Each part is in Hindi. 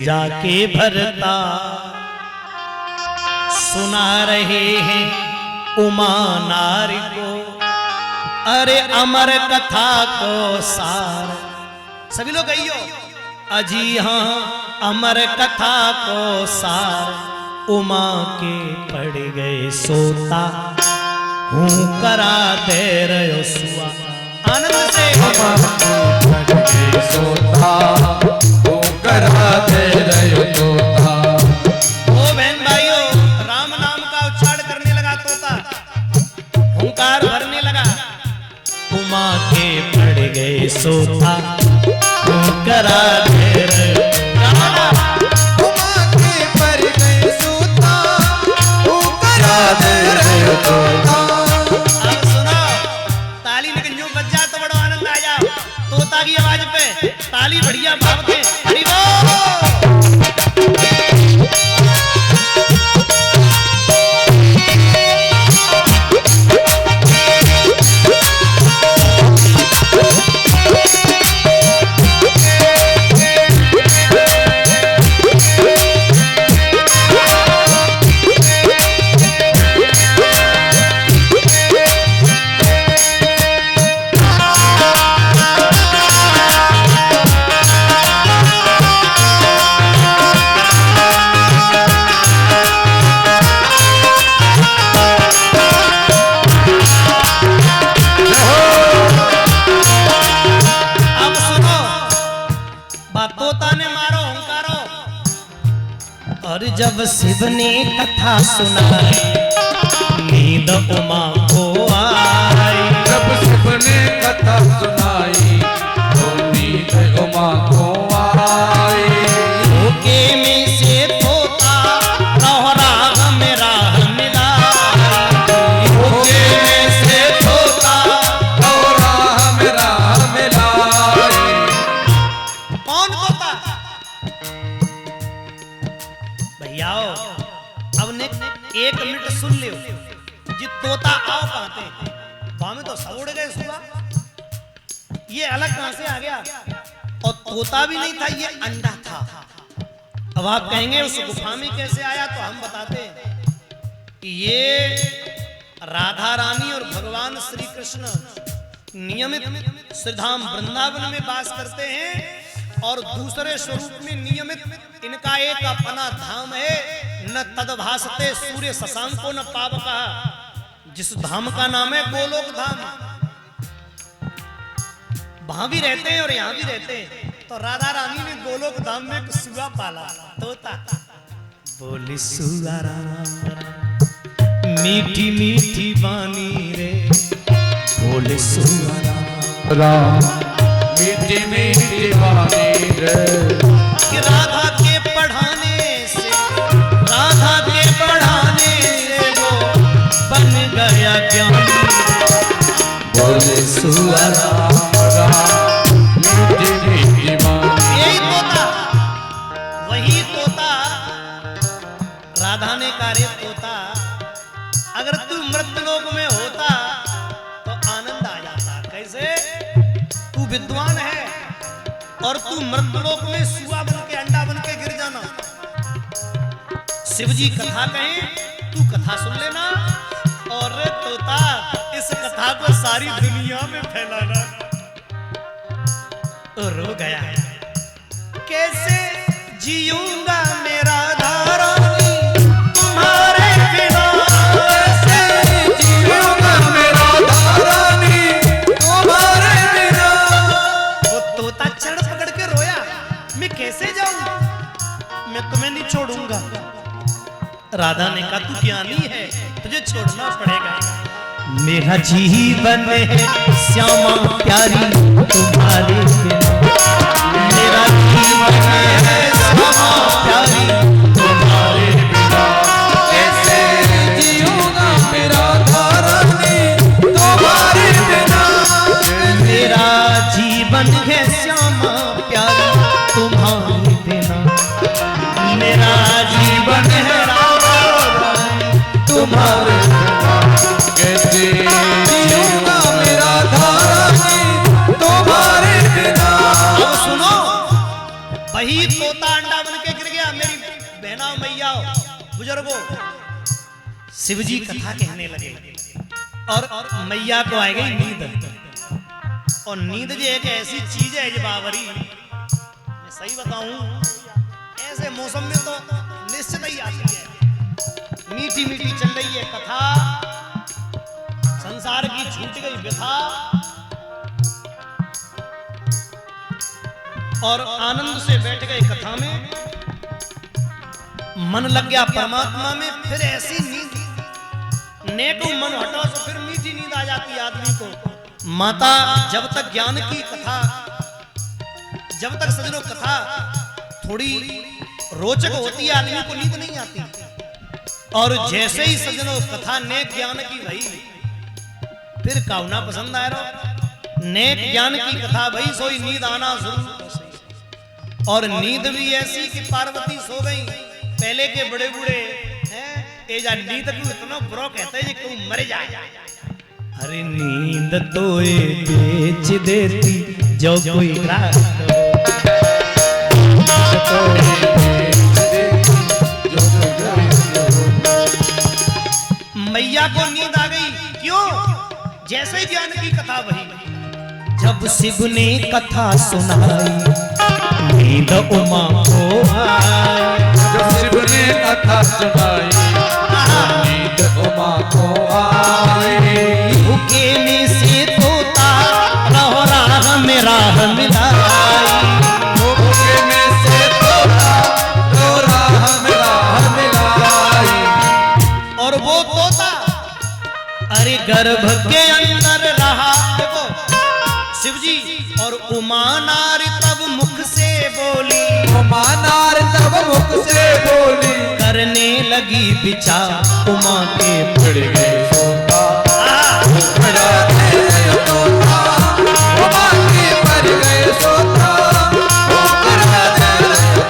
जाके भरता सुना रहे हैं उमा नारी को, अरे अमर कथा को सार। सभी लोग कहियो अजी हाँ अमर कथा को सार। उमा के पड़ गए सोता हूँ करा दे रहे सुआ। आनंद से पड़ गए सोता हूँ करा दे रहे तोता। ओ बहन भाइयों, राम नाम का उच्चारण करने लगा तोता, हुंकार भरने लगा। उमा के पड़ गए सोता हूँ करा दे रहे। उमा के पड़ गए सोता हूँ करा दे रहे तोता। अब सुनो, ताली लेकिन यूं बज जाए तो बड़ा आनंद आ जाओ। तोता की आवाज पे ताली बढ़िया भाव के हरि बोल। तोता ने मारो हुंकारो, और जब शिव ने कथा सुनाई नींद उमा को आई। जब शिव ने कथा सुनाई तो नींद उमा को आई। धोखे में से तोता राह में राह मिला। धोखे में से तोता राह में राह मिला। कौन तोता? भैया अब ने 1 मिनट सुन लियो जी। तोता आओ कहते वहां में तो सब उड़ गए सुबह। ये अलग कहां से आ गया? और तोता भी नहीं था, ये अंडा था। अब आप कहेंगे उस गुफा में कैसे आया, तो हम बताते हैं कि ये राधा रानी और भगवान श्री कृष्ण नियमित श्रीधाम वृंदावन में वास करते हैं, और दूसरे स्वरूप में नियमित इनका एक अपना धाम है। न तदभासते सूर्य शशांको न पावका, जिस धाम का नाम है गोलोक धाम। वहां भी रहते हैं और यहां भी रहते हैं। तो राधा रानी ने गोलोक धाम में एक सुआ पाला, तोता। बोली सुआ राम मीठी मीठी बानी रे, बोले सुआ राम मीठी मीठी वाणी रे। कि राधा के पढ़ाने से, राधा के पढ़ाने से वो बन गया ज्ञानी। बोले सुआ राम मीठी मीठी वाणी। यही तोता, वही तोता राधा ने कहा रे तोता, अगर तू मृतलोक में होता तो आनंद आ जाता। कैसे? तू विद्वान है और तू मृतलोक में सुआ बन के अंडा बन के गिर जाना। शिव जी कथा कहें, तू कथा सुन लेना, और तोता इस कथा को सारी दुनिया में फैलाना। रो गया कैसे जीऊंगा मेरा धारानी तुम्हारे बिना। कैसे जीऊंगा मेरा धारानी तुम्हारे बिना। वो तोता चढ़ पकड़ के रोया, मैं कैसे जाऊं, मैं तुम्हें नहीं छोड़ूंगा। राधा ने कहा तू ज्ञानी है, तुझे छोड़ना पड़ेगा। मेरा जीवन है श्यामा प्यारी तुम्हारे बिना। मेरा जीवन है श्यामा प्यारी तुम्हारे बिना। कैसे जीऊंगा मेरा धारानी तुम्हारे बिना। मेरा जीवन है श्यामा प्यारी तुम्हारे बिना। मेरा जीवन है तुम्हारे बिना। कैसे जीऊंगा मेरा धारानी तुम्हारे बिना। अब सुनो, वही तोता अंडा भैया बुजुर्गों, शिवजी कथा कहने लगे और मैया को आ गई नींद। और नींद जो एक ऐसी चीज है जो बावरी, मैं सही बताऊं, ऐसे मौसम में तो निश्चित ही आती है। मीठी मीठी चल रही है कथा, संसार की छूट गई व्यथा और आनंद से बैठ गए कथा में, मन लग गया परमात्मा में। फिर ऐसी नींद नेको मन हटा तो फिर मीठी नींद आ जाती है आदमी को। माता जब तक ज्ञान की कथा, जब तक सजनों कथा थोड़ी रोचक होती है आदमी को नींद नहीं आती। और जैसे ही सजनों कथा नेक ज्ञान की भई, फिर काउना पसंद आए रो नेक ज्ञान की कथा भई, सोई नींद आना जरूर। और नींद भी ऐसी कि पार्वती सो गई। पहले के बड़े बूढ़े हैं ए जा नींद को इतना बुरा कहते हैं कि तू मर जाए। अरे नींद तो ये बेच देती जो कोई रात हो। मैया को नींद आ गई, क्यों? जैसे ही ज्ञान की कथा वही, जब शिव ने कथा सुनाई नींद उमा को आई। जब शिव ने कथा सुनाई नींद उमा को आई। भूखे में से तोता रहो राह में राह मिलाई। भूखे में से तोता रहो राह में राह मिलाई। और वो तोता अरे गर्भ के अंदर रहा। देखो शिवजी और उमा नारी तब मुख से बोली। उमा नारी तब मुख से बोली। करने लगी विचार उमा के पड़ गए सोता पड़ा गए तोता। उमा के पड़ गए सोता पड़ा गए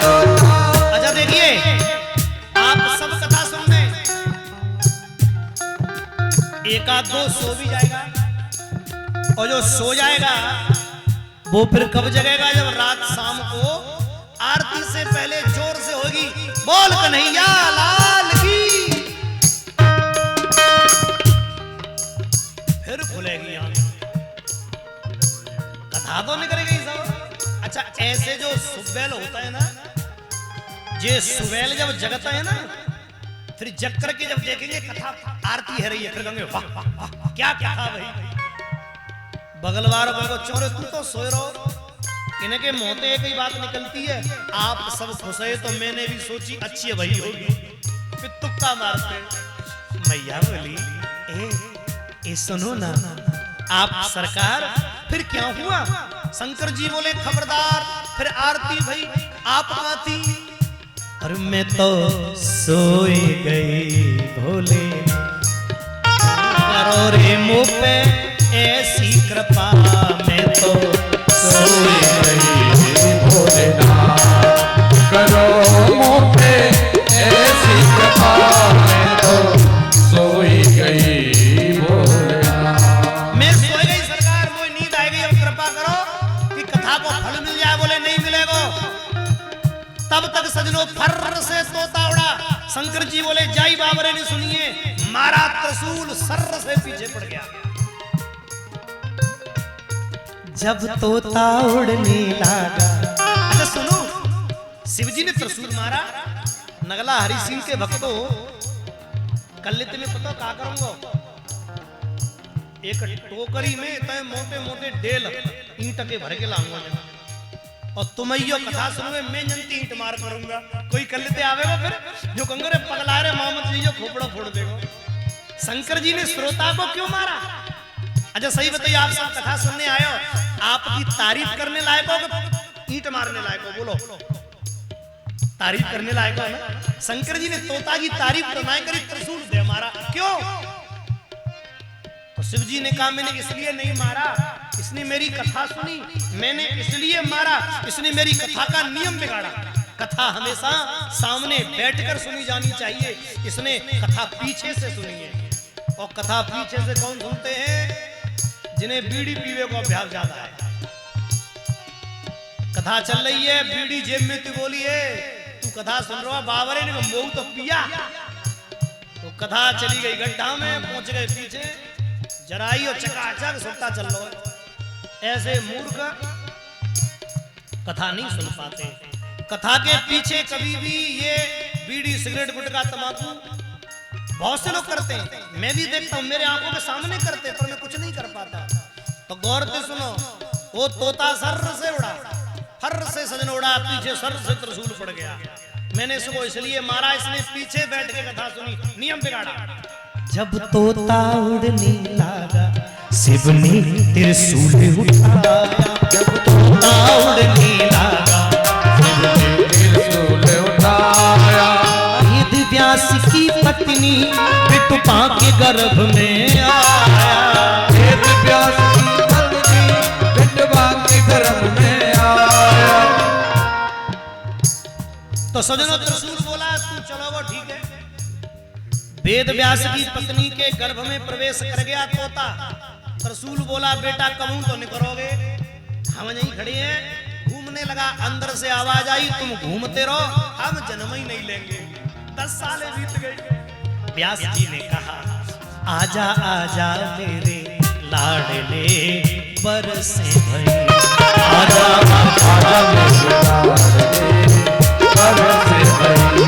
तोता। अच्छा देखिए, आप सब कथा सुन रहे, एक आध दो सो भी जाएगा और जो सो जाएगा वो फिर कब जगेगा? जब रात शाम को आरती से पहले जोर से होगी बोल कन्हैया लाल की, फिर खुलेगी आंख, कथा तो निकलेगी सब। अच्छा ऐसे जो सुबेल होता है ना, ये सुबेल जब जगता है ना, फिर जग करके जब देखेंगे कथा आरती है रही है, फिर कहेंगे वाह वाह वाह क्या कथा भाई। बगलवार को चोरे तुम तो सोए रहो, इनके मोते एक ही बात निकलती है, आप सब खुश है तो मैंने भी सोची अच्छी भई होगी, फिर तुक्का मारते। मैया बोली ए सुनो ना आप सरकार, फिर क्या हुआ? शंकर जी बोले खबरदार, फिर आरती भई आप कहाँ थी? और मैं तो सोई गई भोले, करो रे मुँह पे ऐसी कृपा, मैं तो सोई गई भोलेनाथ। करो मुँह पे ऐसी कृपा, मैं तो सोई गई भोलेनाथ। मैं सोई गई सरकार, मुझे नींद आ गई, अब कृपा करो कि कथा को फल मिल जाए। बोले नहीं मिलेगा। तब तक सजनों फर्र से तोता उड़ा। शंकर जी बोले जाई बाबरे ने सुनिए, मारा त्रिशूल सर्र से पीछे पड़ गया। जब तोता उड़ने लगा, अच्छा सुनो, शिवजी ने त्रिशूल मारा। नगला हरि सिंह के भक्तों, कल्लित में पता क्या करूंगा? एक टोकरी में इतने मोटे मोटे डेल ईंट के भर के लाऊंगा और तुम यो कथा सुनोगे, मैं जनती ईंट मार करूंगा। कोई कल्लिते आवेगा फिर जो कंगरे पगला रहे मोहम्मद जी जो खोपड़ा फोड़ देगा। शंकर जी ने श्रोता को क्यों मारा? अच्छा सही बताइए, आप सब कथा सुनने आए हो, आपकी तारीफ करने लायक हो कि ईंट मारने लायक हो? बोलो, तारीफ करने लायक हो ना। शंकर जी ने तोता की तारीफ तो नहीं करी, त्रिशूल दे मारा। क्यों? तो शिव जी ने कहा मैंने इसलिए नहीं मारा, इसने मेरी कथा सुनी, मैंने इसलिए मारा, इसने मेरी कथा का नियम बिगाड़ा। कथा हमेशा सामने बैठकर सुनी जानी चाहिए, इसने कथा पीछे से सुनी है। और कथा पीछे से कौन सुनते हैं? जिन्हें बीड़ी पीवे को अभ्यास ज्यादा है। कथा चल रही है, बीड़ी जेब में तू बोली है, तू तू कथा सुन रहा बाबरे ने मोह तो पिया। तो कथा चली गई गड्ढा में, पहुंच गए पीछे जराई और चकाचक सुनता चल रहा है। ऐसे मूर्ख कथा नहीं सुन पाते। कथा के पीछे कभी भी ये बीड़ी सिगरेट गुटखा तंबाकू बहुत से लोग करते हैं, मैं भी देखता हूं, मेरे आंखों के सामने करते, पर मैं कुछ नहीं कर पाता। तो गौर से सुनो, वो तोता सर से उड़ा, फर से सजन उड़ा, पीछे सर से त्रिशूल पड़ गया। मैंने इसको इसलिए मारा, इसने पीछे बैठ के कथा सुनी, नियम बिगाड़ा। जब तोता उड़ने लगा शिव ने त्रिशूल उठाया। जब तोता उड़ने लगा शिव ने त्रिशूल उठाया। वेद व्यास की पत्नी बिटुपा के गर्भ में आया। वेद व्यास की पत्नी बिटुपा के गर्भ में आया। तो सजनों त्रिशूल बोला, तू चलो वो ठीक है। वेद व्यास की पत्नी के गर्भ में प्रवेश कर गया तोता। त्रिशूल बोला, बेटा कहूं तो निकलोगे, हम यहीं खड़े हैं। घूमने लगा, अंदर से आवाज आई, तुम घूमते रहो, हम जन्म ही नहीं लेंगे। 10 साल बीत गए। व्यास जी ने कहा, आजा आजा मेरे लाडले बरसे भई। आजा आजा मेरे लाडले बरसे भई।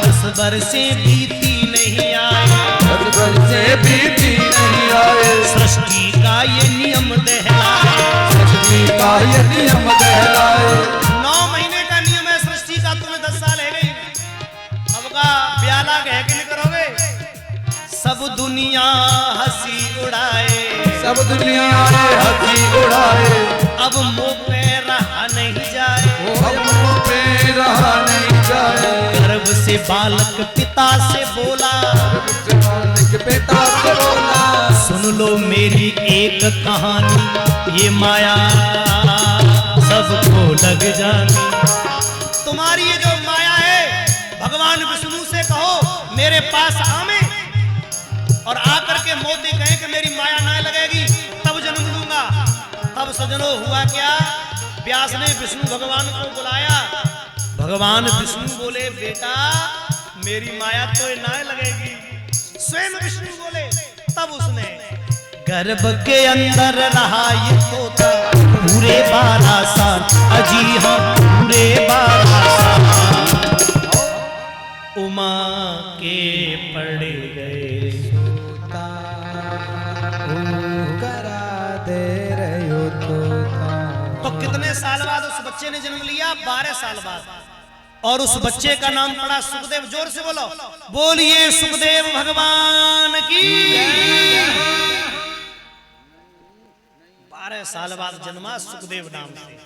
10 बरसे बीती नहीं आए, 10 बरसे बीती नहीं आए। सृष्टि का ये नियम दहलाए। सृष्टि का ये नियम दहलाए। 9 महीने का नियम है सृष्टि का, तुम्हें 10 साल है गई। अब का ब्याला कह के निकलोगे। सब दुनिया हंसी उड़ाए, सब दुनिया हंसी उड़ाए। अब मुंह पे रहा नहीं जाए। अब मुंह पे रहा नहीं जाए। गर्भ से बालक पिता से बोला, बालक पिता से बोला, सुन लो मेरी एक कहानी, ये माया सबको लग जानी। तुम्हारी ये जो माया है, भगवान विष्णु से कहो मेरे पास आवे, और आकर के मोती कहे कि मेरी माया ना लगेगी, तब जन्म लूंगा। तब सजनों हुआ क्या, व्यास ने विष्णु भगवान को बुलाया। भगवान विष्णु बोले, बेटा मेरी माया तो ना लगेगी। स्वयं विष्णु बोले, तब उसने गर्भ के अंदर रहा ये तोता पूरे 12 साल। अजी हाँ, पूरे 12 साल। उमा के पड़ गए सोता, करा दे रहे तोता। तो कितने साल बाद उस बच्चे ने जन्म लिया? 12 साल बाद। और उस बच्चे का नाम पड़ा सुखदेव। जोर से बोलो, बोलिए सुखदेव भगवान की। 12 साल बाद जन्मा सुखदेव नाम से।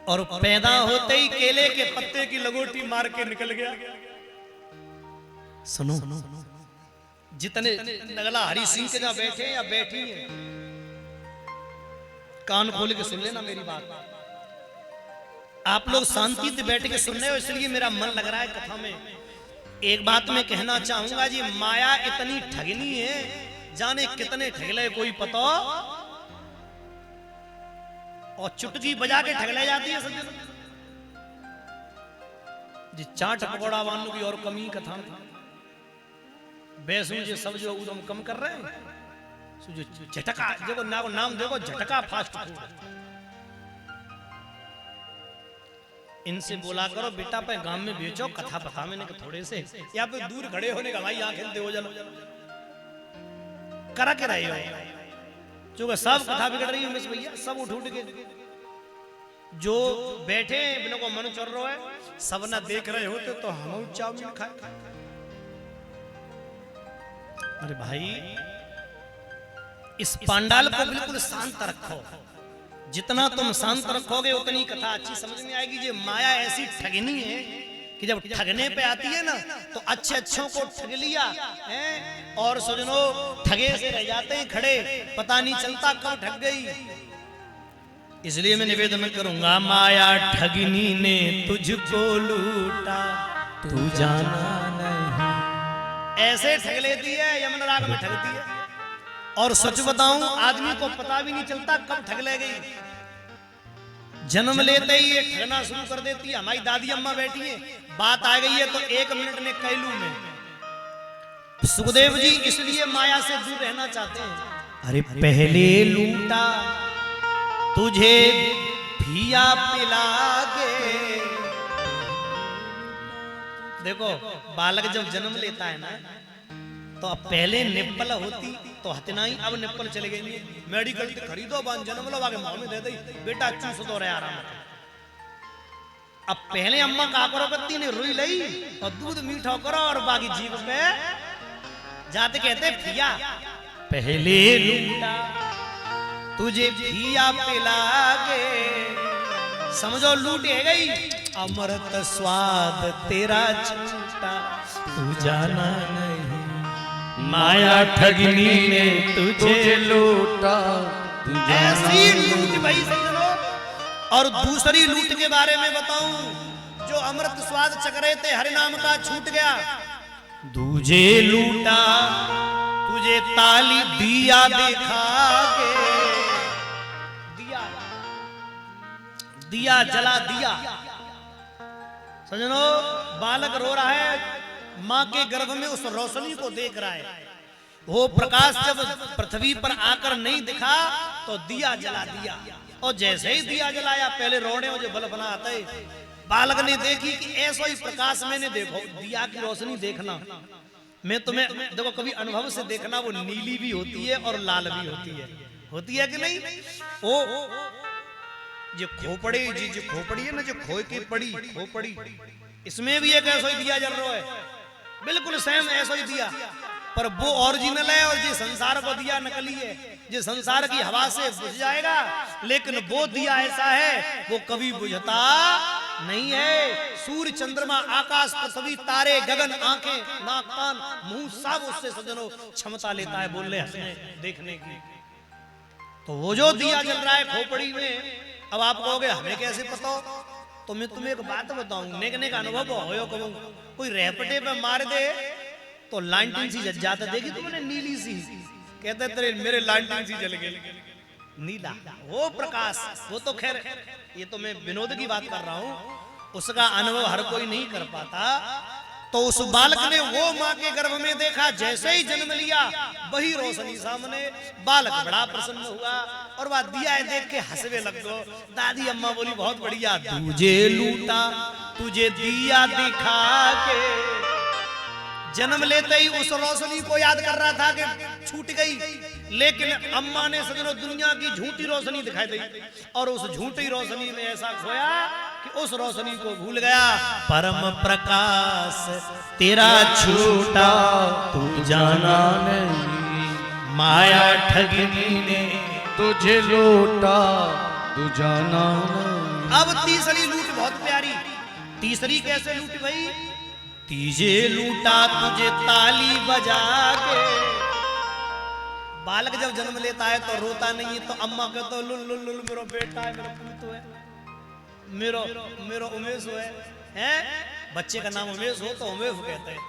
और पैदा होते ही केले के पत्ते की लगोटी मार के निकल गया। सुनो, जितने नगला हरि सिंह के जहां बैठे या बैठी हैं, कान खोल के सुन लेना मेरी बात। आप लोग शांति से बैठ के सुन रहे हो, इसलिए मेरा मन लग रहा है कथा में। एक बात मैं कहना चाहूंगा जी, माया इतनी ठगनी है, जाने कितने ठगले कोई पता, और चुटकी बजा के ठगले जाती है सज्जन जी। चाट पकौड़ा वालों की और कमी कथा में बेसू जी सब जो उदम कम कर रहे हैं। जो झटका देखो ना, को नाम देखो झटका फास्ट फूड। इनसे बोला करो बेटा पे गांव में बेचो, कथा पता मैंने थोड़े से, या फिर दूर खड़े होने का भाई आंखें दे हो जलो करा के रहे हो। जो सब कथा बिगड़ रही है उमेश भैया, सब उठ उठ के जो बैठे बिना को मन चल रहा है, सब ना देख रहे होते तो हम चाउमीन खाए। अरे भाई, इस पांडाल को बिल्कुल शांत रखो। जितना तुम शांत रखोगे उतनी कथा अच्छी समझ में आएगी। ये माया ऐसी ठगनी है कि जब ठगने पे आती है ना, तो अच्छे अच्छों को ठग लिया है, और सजनों ठगे से रह जाते हैं खड़े, पता नहीं चलता कब ठग गई। इसलिए मैं निवेदन करूंगा, माया ठगनी ने तुझको लूटा, तू जाना नहीं। ऐसे ठग लेती है, यमन राग में ठगती है। और सच बताऊं, आदमी को पता भी नहीं चलता कब ठग ले गई। जन्म लेते ही ये ठगना शुरू कर देती है। हमारी दादी अम्मा बैठी है, बात आ गई है तो 1 मिनट में कैलू में। सुखदेव जी इसलिए माया से दूर रहना चाहते हैं। अरे पहले लूटा तुझे पिया पिला के। देखो बालक जब जन्म लेता है ना, तो अब पहले निप्पल होती तो हथनाई, अब निप्पल चले गई। मेडिकल के खरीदो बान जन्म लो, आगे मुंह में दे दी, बेटा चूस दो रहे आराम। अब पहले अम्मा का करो कत्ती ने रुई लई और दूध मीठा करो और बाकी जीव पे जाते कहते पिया। पहले लूटा तुझे पिया पिला के, समझो लूट है गई। अमृत स्वाद तेरा छूटा तू जाना नहीं, माया ठगनी ने तुझे लूटा तू ऐसी लूट भाई समझो। और दूसरी लूट के बारे में बताऊं, जो अमृत स्वाद चख रहे थे हरि नाम का छूट गया। तुझे लूटा तुझे ताली दिया दिखा के, दिया दिया जला दिया। सजनो बालक रो रहा है, मां के गर्भ में उस रोशनी को देख रहा है। वो प्रकाश जब पृथ्वी पर आकर नहीं दिखा तो दिया जला दिया, और जैसे ही दिया जलाया पहले रोने जो बल बना आता है। बालक ने देखी कि ऐसा ही प्रकाश मैंने देखो, दिया की रोशनी देखना। मैं तुम्हें देखो कभी अनुभव से देखना, वो नीली भी होती है और लाल भी होती है कि नहीं। वो जो खोपड़ी जो खोपड़ी है ना, जो खोए की पड़ी खोपड़ी, इसमें भी एक ऐसा ही दिया जल रहा है, बिल्कुल सेम ऐसा ही दिया, पर वो ओरिजिनल है और ये संसार को दिया नकली है। ये संसार की हवा से बुझ जाएगा, लेकिन वो दिया ऐसा है वो कभी बुझता नहीं है। सूर्य चंद्रमा आकाश पृथ्वी तारे गगन आंखें नाक कान मुंह सब उससे सजनो क्षमता लेता है बोलने हंसने देखने की। तो वो जो दिया जल रहा है खोपड़ी में, अब आप कहोगे हमें कैसे पता हो, तो मैं तुम्हें एक बात बताऊं, नेक अनुभव हो कहूं, कोई रेपटे पे मार दे तो लालटेन सी जल जाता, देखी तुमने नीली सी, कहते तेरे मेरे लालटेन सी जल गई नीला, वो प्रकाश। वो तो खैर ये तो मैं विनोद की बात कर रहा हूं, उसका अनुभव हर कोई नहीं कर पाता। तो उस बालक ने वो मां के गर्भ में देखा, जैसे ही जन्म लिया वही रोशनी सामने। बालक बड़ा प्रसन्न हुआ और वह दिया है देख के हंसवे लग गो। दादी अम्मा बोली बहुत बढ़िया, तुझे लूटा तुझे दिया दिखा के। जन्म लेते ही उस रोशनी को याद कर रहा था कि छूट गई, लेकिन अम्मा ने सजनो दुनिया की झूठी रोशनी दिखाई दी और उस झूठी रोशनी में ऐसा खोया कि उस रोशनी को भूल गया। परम प्रकाश तेरा छूटा तू जाना नहीं, माया ठगनी ने तुझे लूटा तू जाना नहीं। अब तीसरी लूट बहुत प्यारी। तीसरी कैसे लूट भाई? तुझे लूटा तुझे ताली बजा के। बालक जब जन्म लेता है तो रोता नहीं है, तो अम्मा कहते तो लुल लुल लुल मेरा बेटा है, मेरा पुत्र है, मेरा उमेश है। बच्चे का नाम उमेश हो तो उमेश कहते हैं।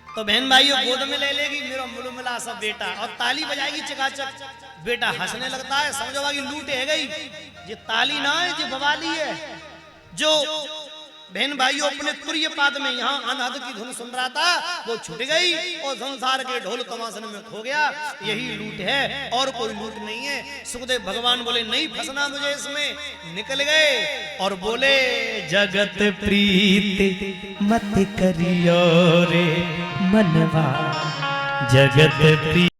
तो बहन भाइयों गोद में ले लेगी मेरा मुलमुला सा बेटा और ताली बजाएगी चकाचक, बेटा हंसने लगता है, समझोगा कि लूट है गई। ये ताली ना है, ये बवाली है। जो बहन भाइयों अपने तुर्य पाद में यहाँ अनहद की धुन सुन रहा था वो छूट गई और संसार के ढोल तमाशन में खो गया। यही लूट है और कोई लूट नहीं है। सुखदेव भगवान बोले नहीं फंसना मुझे इसमें, निकल गए और बोले जगत प्रीत मत करियो रे मनवा, जगत प्रीत